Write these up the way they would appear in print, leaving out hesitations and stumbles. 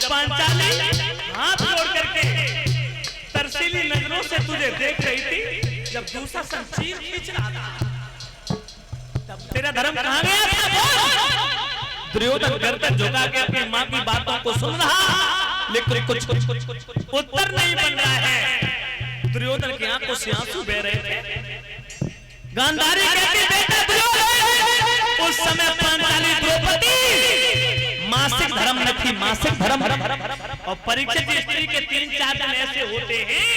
पांचाली हाथ जोड़ करके तरसीली नजरों से तुझे देख रही थी, जब दूसरा संचीर खींच रहा था, तब तेरा धर्म कहां गया था? दुर्योधन घर तक झुका के अपनी मां की बातों को सुन रहा, लेकिन कुछ उत्तर नहीं बन रहा है। दुर्योधन की आंखों से आंसू बह रहे थे। गांधारी कहती, बेटा दुर्योधन, उस समय पांचाली द्रौपदी मासिक धर्म न थी, मासिक धर्म। और परीक्षित स्त्री के 3-4 दिन ऐसे होते हैं,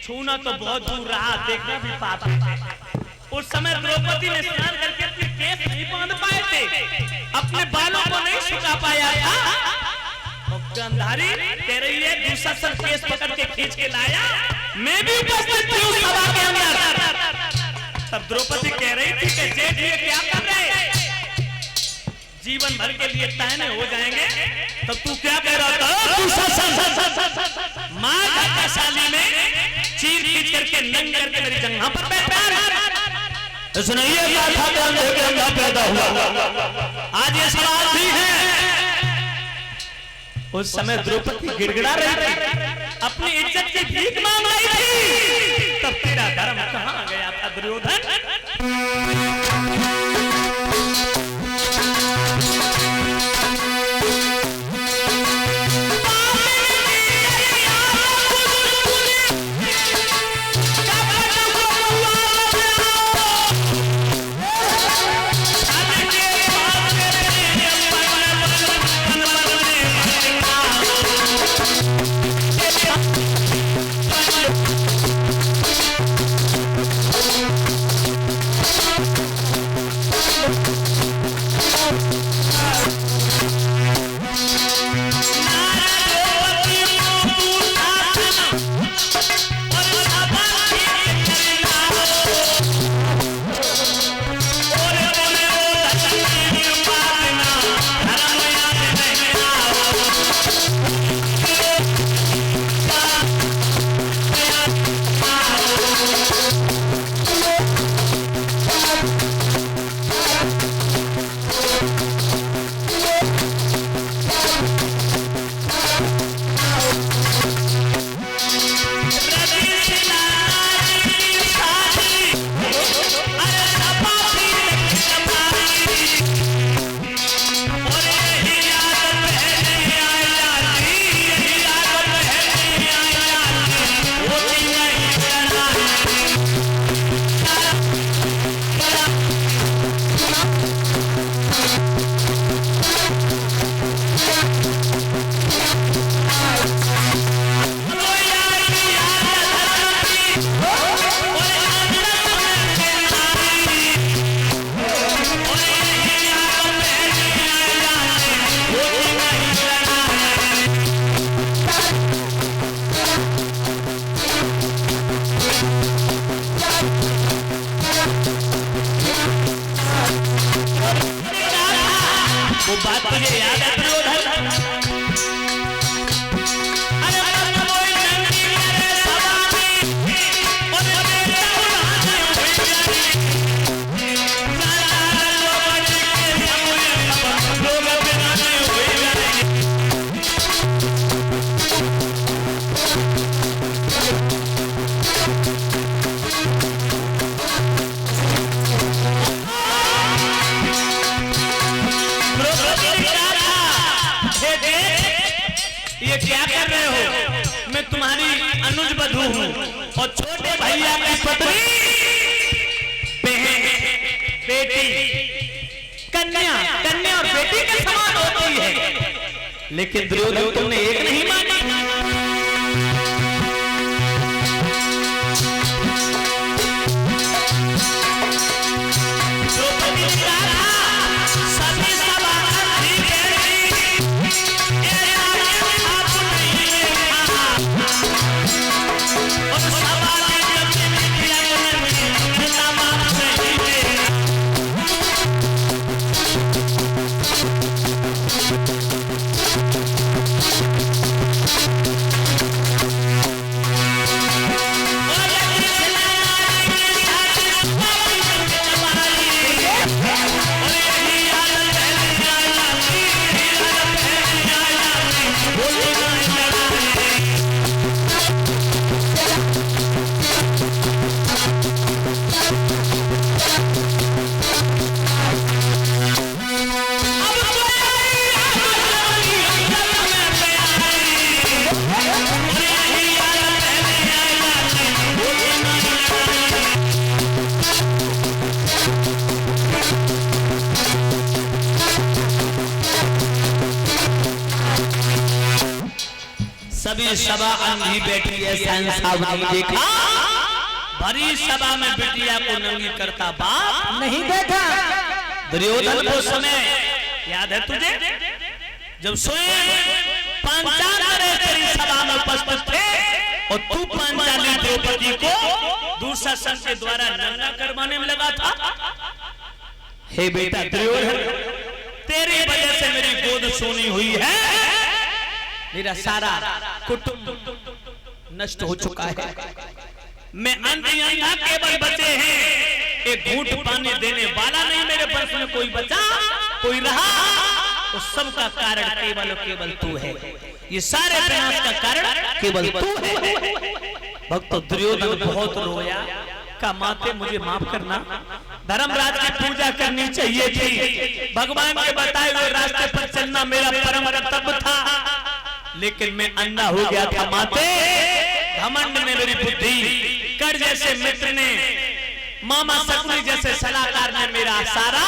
छूना तो बहुत दूर रहा, देखना भी पाप है। उस समय द्रौपदी ने स्नान करके अपने केस नहीं बांध पाए थे, अपने बालों को नहीं सुखा पाया था। और गांधारी कह रही है, दूसरा सर केस पकड़ के खींच के लाया, मैं भी उपस्थित थी उस सभा के अंदर। तब द्रौपदी कह रही थी कि जेठ ये क्या कर रहे, जीवन भर के लिए ताने हो जाएंगे। तब तू क्या कह रहा था? मां घाटाशाली में चीर खींच करके नंग करके मेरी जंघा पर बैठा। सुनिए, पैदा हुआ, आज ये सवाल भी है। उस समय द्रौपदी गिड़गिड़ा रही थी, अपनी इज्जत की भीख मांग रही थी। तब तेरा धर्म कहां गया था दुर्योधन? वो बात तुझे याद है दुर्योधन? अरे कोई नंदी मेरे सवारी और बेटा उड़ाने हुई लोग बनाने हुई ये क्या कर रहे हो? मैं तुम्हारी अनुज बधू हूँ और छोटे भैया की पत्नी, बहन, बेटी, कन्या और बेटी के समान होती है। लेकिन दुर्योधन तुमने एक नहीं मानी। सभी सभा अंधी बैठी है, साहब नहीं देखा, भरी सभा में बिटिया को नंगी करता बाप नहीं देखा। दुर्योधन को समय याद है तुझे, जब स्वयं पांचाल तेरी सभा में उपस्थित थे और तू पांचाली द्रौपदी को दुशासन के द्वारा नंगा करवाने में लगा था। हे बेटा दुर्योधन, तेरी वजह से मेरी गोद सोनी हुई है, मेरा सारा कुटुंब नष्ट हो चुका है, मैं अंधा केवल बचे हैं, एक घूंट पानी देने वाला नहीं मेरे वंश में कोई बचा, कोई रहा, तो सबका कारण केवल केवल तू है, ये सारे प्रयास का कारण केवल तू है। भक्त दुर्योधन बहुत रोया, का माते मुझे माफ करना, धर्मराज की पूजा करनी चाहिए थी, भगवान के बताए हुए रास्ते पर चलना मेरा परम कर्तव्य था, लेकिन मैं अंधा हो गया था माते, घमंड ने मेरी बुद्धि, कर जैसे मित्र ने, मामा सकुनी जैसे सलाहकार ने मेरा सारा